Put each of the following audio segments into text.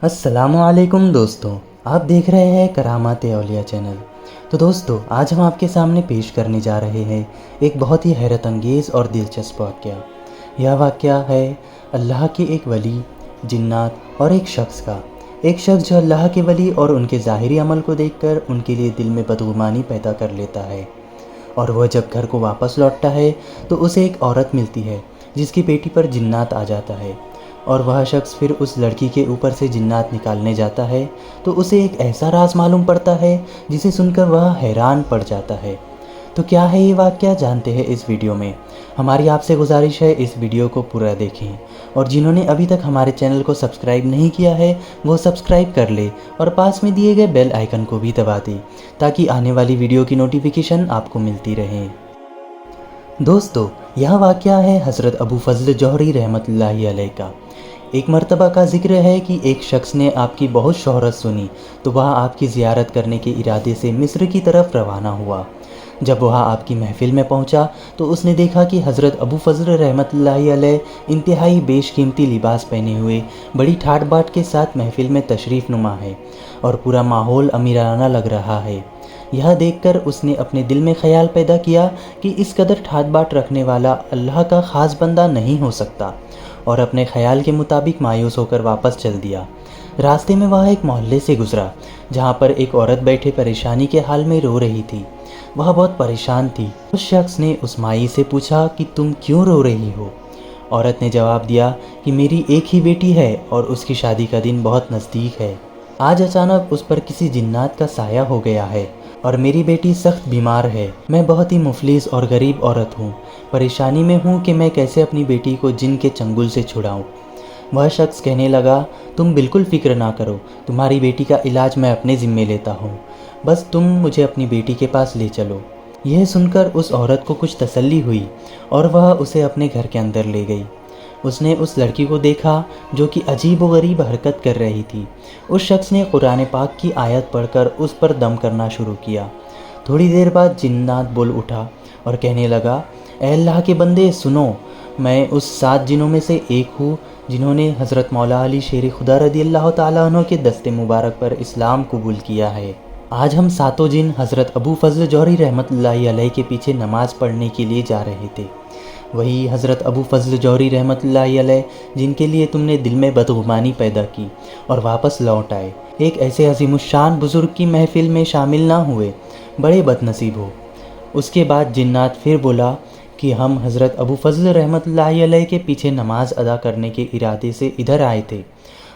अस्सलामु अलैकुम दोस्तों, आप देख रहे हैं करामात औलिया चैनल। तो दोस्तों, आज हम आपके सामने पेश करने जा रहे हैं एक बहुत ही हैरत अंगेज़ और दिलचस्प वाक़या। यह वाक़या है अल्लाह के एक वली, जिन्नात और एक शख्स का। एक शख्स जो अल्लाह के वली और उनके ज़ाहिरी अमल को देखकर उनके लिए दिल में बदगुमानी पैदा कर लेता है, और वह जब घर को वापस लौटता है तो उसे एक औरत मिलती है जिसकी बेटी पर जिन्नात आ जाता है, और वह शख्स फिर उस लड़की के ऊपर से जिन्नात निकालने जाता है तो उसे एक ऐसा राज मालूम पड़ता है जिसे सुनकर वह हैरान पड़ जाता है। तो क्या है ये वाक़या, जानते हैं इस वीडियो में। हमारी आपसे गुजारिश है इस वीडियो को पूरा देखें, और जिन्होंने अभी तक हमारे चैनल को सब्सक्राइब नहीं किया है वो सब्सक्राइब कर ले और पास में दिए गए बेल आइकन को भी दबा दें ताकि आने वाली वीडियो की नोटिफिकेशन आपको मिलती रहे। दोस्तों, यह वाक़या है हज़रत अबू फ़ज़ल जौहरी रहमतुल्लाहि अलैह का। एक मर्तबा का ज़िक्र है कि एक शख्स ने आपकी बहुत शोहरत सुनी तो वह आपकी ज़ियारत करने के इरादे से मिस्र की तरफ रवाना हुआ। जब वह आपकी महफ़िल में पहुंचा तो उसने देखा कि हज़रत अबू फ़ज़ल रहमतुल्लाहि अलैह इंतहाई बेशकीमती लिबास पहने हुए बड़ी ठाट बाट के साथ महफ़िल में तशरीफ़ नुमा है और पूरा माहौल अमीराना लग रहा है। यह देखकर उसने अपने दिल में ख़याल पैदा किया कि इस कदर ठाट बाट रखने वाला अल्लाह का ख़ास बंदा नहीं हो सकता, और अपने ख़याल के मुताबिक मायूस होकर वापस चल दिया। रास्ते में वह एक मोहल्ले से गुज़रा जहाँ पर एक औरत बैठे परेशानी के हाल में रो रही थी। वह बहुत परेशान थी। उस शख्स ने उस माई से पूछा कि तुम क्यों रो रही हो। औरत ने जवाब दिया कि मेरी एक ही बेटी है और उसकी शादी का दिन बहुत नज़दीक है। आज अचानक उस पर किसी जिन्नात का साया हो गया है और मेरी बेटी सख्त बीमार है। मैं बहुत ही मुफलिस और गरीब औरत हूँ, परेशानी में हूँ कि मैं कैसे अपनी बेटी को जिन के चंगुल से छुड़ाऊँ। वह शख्स कहने लगा, तुम बिल्कुल फ़िक्र ना करो, तुम्हारी बेटी का इलाज मैं अपने ज़िम्मे लेता हूँ, बस तुम मुझे अपनी बेटी के पास ले चलो। यह सुनकर उस औरत को कुछ तसल्ली हुई और वह उसे अपने घर के अंदर ले गई। उसने उस लड़की को देखा जो कि अजीब व गरीब हरकत कर रही थी। उस शख्स ने कुरान पाक की आयत पढ़कर उस पर दम करना शुरू किया। थोड़ी देर बाद जिन्नात बोल उठा और कहने लगा, ऐ अल्लाह के बंदे सुनो, मैं उस 7 जिनों में से एक हूँ जिन्होंने हज़रत मौला अली शेर खुदा रदी अल्लाह ताला अन्हु के दस्ते मुबारक पर इस्लाम कबूल किया है। आज हम 7 जिन हज़रत अबू फ़ज़ल जौहरी रहमतुल्लाहि अलैह के पीछे नमाज़ पढ़ने के लिए जा रहे थे। वही हज़रत अबू फ़ज़ल जौहरी रहमतुल्लाहि अलैह जिनके लिए तुमने दिल में बदगुमानी पैदा की और वापस लौट आए, एक ऐसे अज़ीमुश्शान बुज़ुर्ग की महफ़िल में शामिल ना हुए, बड़े बदनसीब हो। उसके बाद जिन्नात फिर बोला कि हम हज़रत अबू फ़ज़ल रहमतुल्लाहि अलैह के पीछे नमाज़ अदा करने के इरादे से इधर आए थे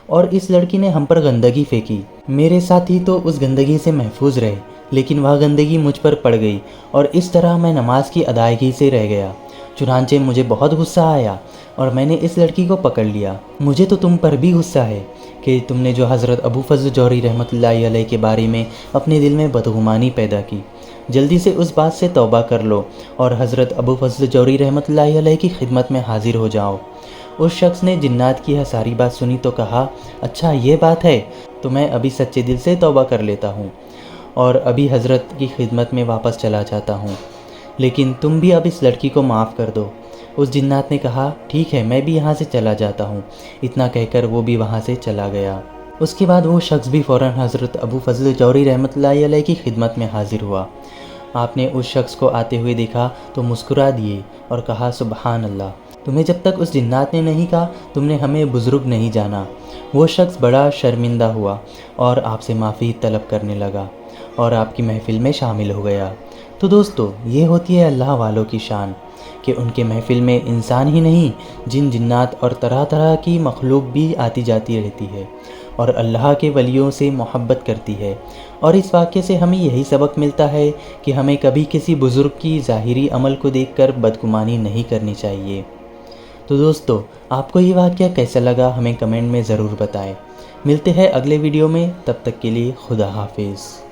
और इस लड़की ने हम पर गंदगी फेंकी। मेरे साथी तो उस गंदगी से महफूज रहे, लेकिन वह गंदगी मुझ पर पड़ गई और इस तरह मैं नमाज की अदायगी से रह गया। चुनांचे मुझे बहुत गुस्सा आया और मैंने इस लड़की को पकड़ लिया। मुझे तो तुम पर भी गुस्सा है कि तुमने जो हज़रत अबू फ़ज़ल जौहरी रहमतुल्लाहि अलैह के बारे में अपने दिल में बदगुमानी पैदा की। जल्दी से उस बात से तौबा कर लो और हज़रत अबू फ़ज़ल जौहरी रहमतुल्लाहि अलैह की खिदमत में हाजिर हो जाओ। उस शख्स ने जिन्नात की यह सारी बात सुनी तो कहा, अच्छा ये बात है, तो मैं अभी सच्चे दिल से तौबा कर लेता हूँ और अभी हज़रत की खिदमत में वापस चला जाता हूँ, लेकिन तुम भी अब इस लड़की को माफ़ कर दो। उस जिन्नात ने कहा, ठीक है, मैं भी यहाँ से चला जाता हूँ। इतना कहकर वो भी वहाँ से चला गया। उसके बाद वो शख्स भी फ़ौरन हज़रत अबू फ़ज़ल जौहरी रहमतुल्लाहि अलैह की खिदमत में हाजिर हुआ। आपने उस शख्स को आते हुए देखा तो मुस्कुरा दिए और कहा, सुबहान अल्लाह, तुम्हें जब तक उस जिन्नात ने नहीं कहा तुमने हमें बुज़ुर्ग नहीं जाना। वो शख्स बड़ा शर्मिंदा हुआ और आपसे माफ़ी तलब करने लगा और आपकी महफ़िल में शामिल हो गया। तो दोस्तों, ये होती है अल्लाह वालों की शान कि उनके महफ़िल में इंसान ही नहीं, जिन जिन्नात और तरह तरह की मखलूक भी आती जाती रहती है और अल्लाह के वलियों से मोहब्बत करती है। और इस वाक़े से हमें यही सबक मिलता है कि हमें कभी किसी बुज़ुर्ग की ज़ाहिरी अमल को देखकर बदगुमानी नहीं करनी चाहिए। तो दोस्तों, आपको ये वाक़या कैसा लगा हमें कमेंट में ज़रूर बताएं। मिलते हैं अगले वीडियो में, तब तक के लिए खुदा हाफिज़।